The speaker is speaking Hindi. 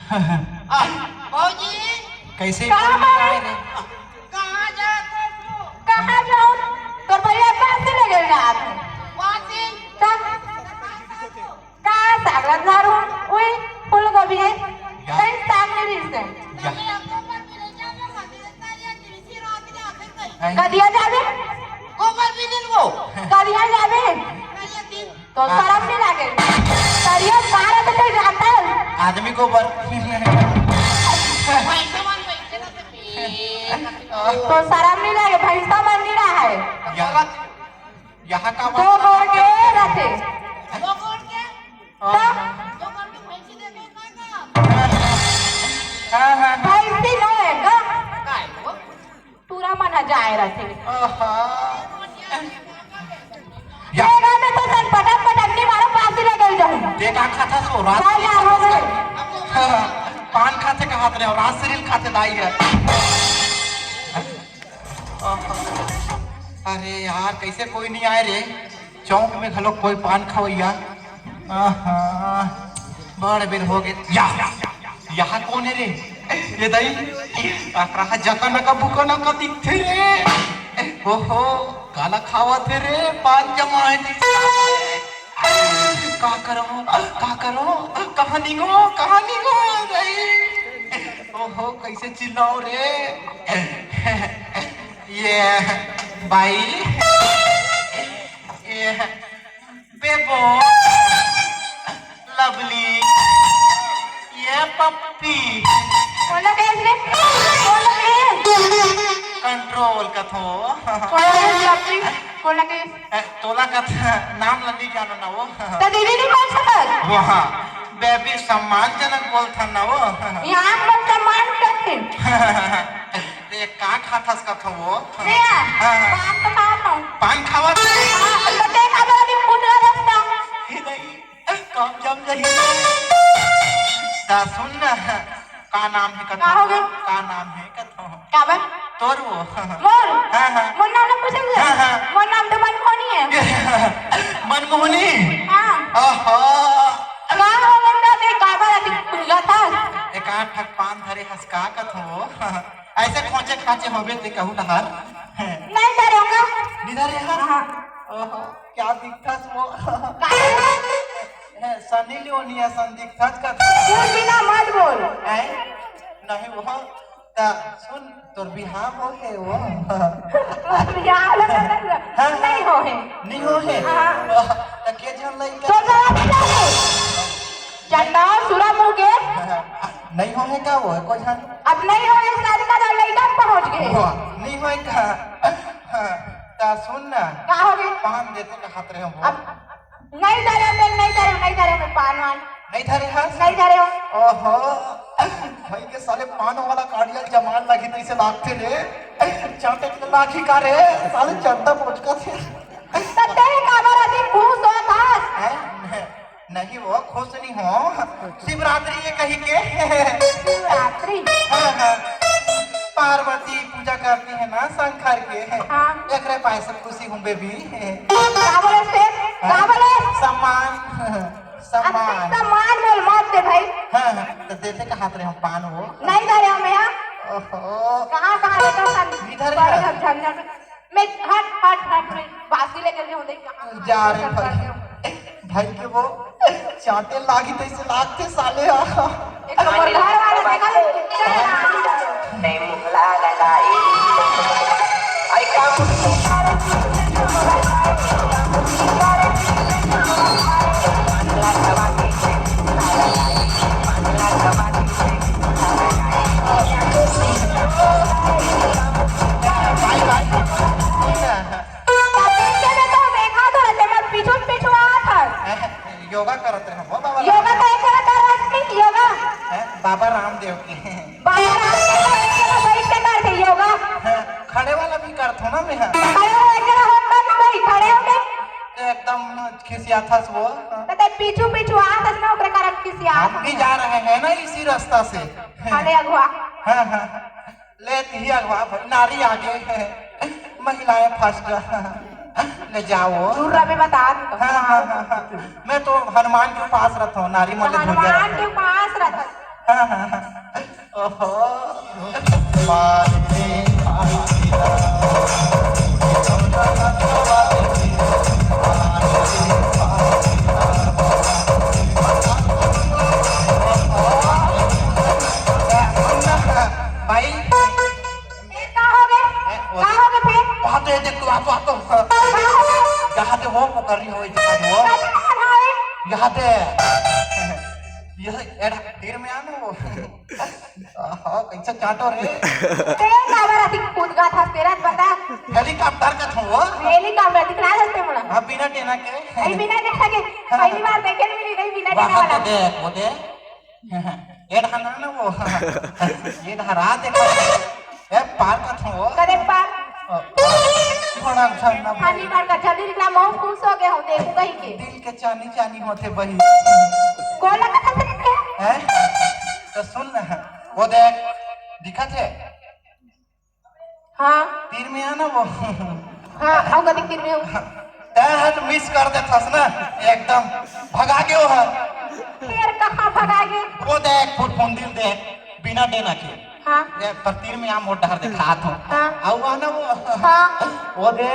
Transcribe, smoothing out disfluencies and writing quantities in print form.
भौजी कैसे कहाँ आए रे? कहाँ जाते तू? कहाँ जाऊँ? तोर भैया कहाँ से ले गए रात में? वासी कहाँ सागला झाड़ू? उई फूल गोभी है। कहीं साग नहीं रिश्ते। તમે ગોબર પીને જાવે મંદિરે તારિયા દિવસી રાત્રે આખે કઈ कदिया जावे? ગોબર પીને वो कदिया जावे? તારિયા दिन तो शर्म नहीं लगे? कदिया बाहर तो कोई जाता है? आदमी को बर पैसे मान पैसे ना ते तो शर्म नहीं लगे? भैंसा बन नहीं रहा है। यहाँ का दो गोड़ के रहते। ગોબર કે तब ગોબર के पैसे दे दे ना का भैंसी नो है का? काय वो पूरा मना जाए रहते। या ये गाने तो सन पटक पटक नहीं मारो पास ही लगे जाए। देखा खाता सो रात क्या यार हो गए? पान खाते का हाथ रहे और रात सीरियल खाते लाई है। अरे यार कैसे कोई नहीं आए रे? चौक में खलो कोई पान खावैया। बड़े बेर हो गए। यहाँ कौन है रे? ये दई अकरा जका नका बुका नका दिखते रे। ओहो काला खावा थे रे पान जमा है का करो कहाँ निगो दई। ओहो कैसे चिल्लाओ रे? ये भाई ये बेबो लवली ये पप्पी बोलो कैसे? बोलो कैसे? कंट्रोल का थो बोलो कैसे? तोला का नाम लगी जानो ना वो तो दीदी नहीं बोल सकत? वो हाँ बेबी सम्मानजनक बोल था ना वो यहाँ पर सम्मान करते। ये का खाथस का था वो नहीं पान तो खाता हूँ। पान खावा थे तो देखा तो अभी पूरा रास्ता। काम जम रही दा सुन ना का नाम है का हो गए? का नाम है कथो क्या बा? तोर वो मोर हाँ। मोर नाम ना पूछेंगे? हाँ। मोर नाम तो मनमोहनी है। मनमोहनी हाँ ओहो क्या हो गया? ना देख काबा अति खुला था। एक आठ ठक पान धरे हंसका कथो ऐसे खोचे खाचे होबे ते कहू नहर नहीं करूँगा। निधर यहाँ हाँ ओहो क्या दिखता वो क्या? सनी लियोनिया सन दिखता का तू बिना मत बोल। नहीं वो ता सुन तोर बिहार हो है वो यहाँ लगा नहीं हो है। नहीं हो है हाँ। ता के जन लई तो जरा बताओ। चंदा सुरा मुँह के नहीं हो है का वो को जन अब नहीं हो है शादी का लड़का पहुँच गए। नहीं हो का ता सुन ना क्या हो गए? पान देते का हाथ रहे हो अब नहीं धरे मैं पान वान नहीं धरे हस नहीं धरे हो। ओहो भाई के साले पान वाला काड़िया जमान लगी तो इसे लागते रे चाटे के लाठी का रे साले चंदा पहुंच का थे तते काबर अति खुश हो था। नहीं वो खुश नहीं हो शिवरात्रि ये कही के रात्रि पार्वती पूजा करती है ना शंकर के हाँ। एक रे पाए सब खुशी हूँ बेबी क्या बोले से? क्या बोले? सम्मान सम्मान सम्मान बोल मत दे भाई। तो देते का हाथ रहे हम पान वो नहीं धरे हम यहाँ। ओहो कहाँ लेकर सन? इधर बड़े है। झंझट मैं हट मैं बासी लेकर के होते कहाँ? जा रहे भाई के वो चाटे लागी तो इसे लागते साले एक नंबर घर वाला देखा नहीं मुगला लगाई आई काम योगा करते हैं वो बाबा योगा तो एक कर रहा योगा बाबा रामदेव की बैठ के करते योगा। खड़े वाला भी करते ना मैं खड़े हो एक जगह हो कर भाई खड़े हो गए एकदम खिसिया था वो तो पीछू आ दस ना ओकरे कारण किसी आ हम भी जा रहे हैं ना इसी रास्ता से खाने अगवा हाँ लेती ही अगवा नारी आगे है महिलाएं फर्स्ट ले जाओ दूर भी बता दो। हाँ मैं तो हनुमान के पास रहता हूँ नारी मल्ले हनुमान के पास रहता ओहो बाजे खातीरा भाई क्या हो गए फिर आते देख तू आतो यहाँ ते हो कर रही हो यहाँ ते यह एड़ा तीर में आना वो हाँ कैसे चाटो रे कूद गा था तेरा बता हेलीकॉप्टर का था वो हेलीकॉप्टर दिखला सकते मुला हाँ बिना टेना के बिना देखा के पहली बार देखे नहीं मिली नहीं बिना देखा वहाँ वाला तो देख वो दे ये ढाना ना वो ये ढारा देखा ये पार का था वो कदे पार थोड़ा झरना खाली बार का जल्दी निकला मैं खुश हो गया हूँ देखू कहीं के दिल के चानी चानी होते बही गोला का था क्या हैं तो सुन ना वो देख दिखा थे हाँ तीर में आना वो हाँ आओ कदी तीर में हूँ तैर मिस कर दे थस ना एकदम भगा के वो है फिर कहाँ भगागे वो देख फुट फुंदिल देख बिना देना के हाँ ये पर तीर में आम मोटा हर दिखा था हाँ आओ ना वो हाँ वो दे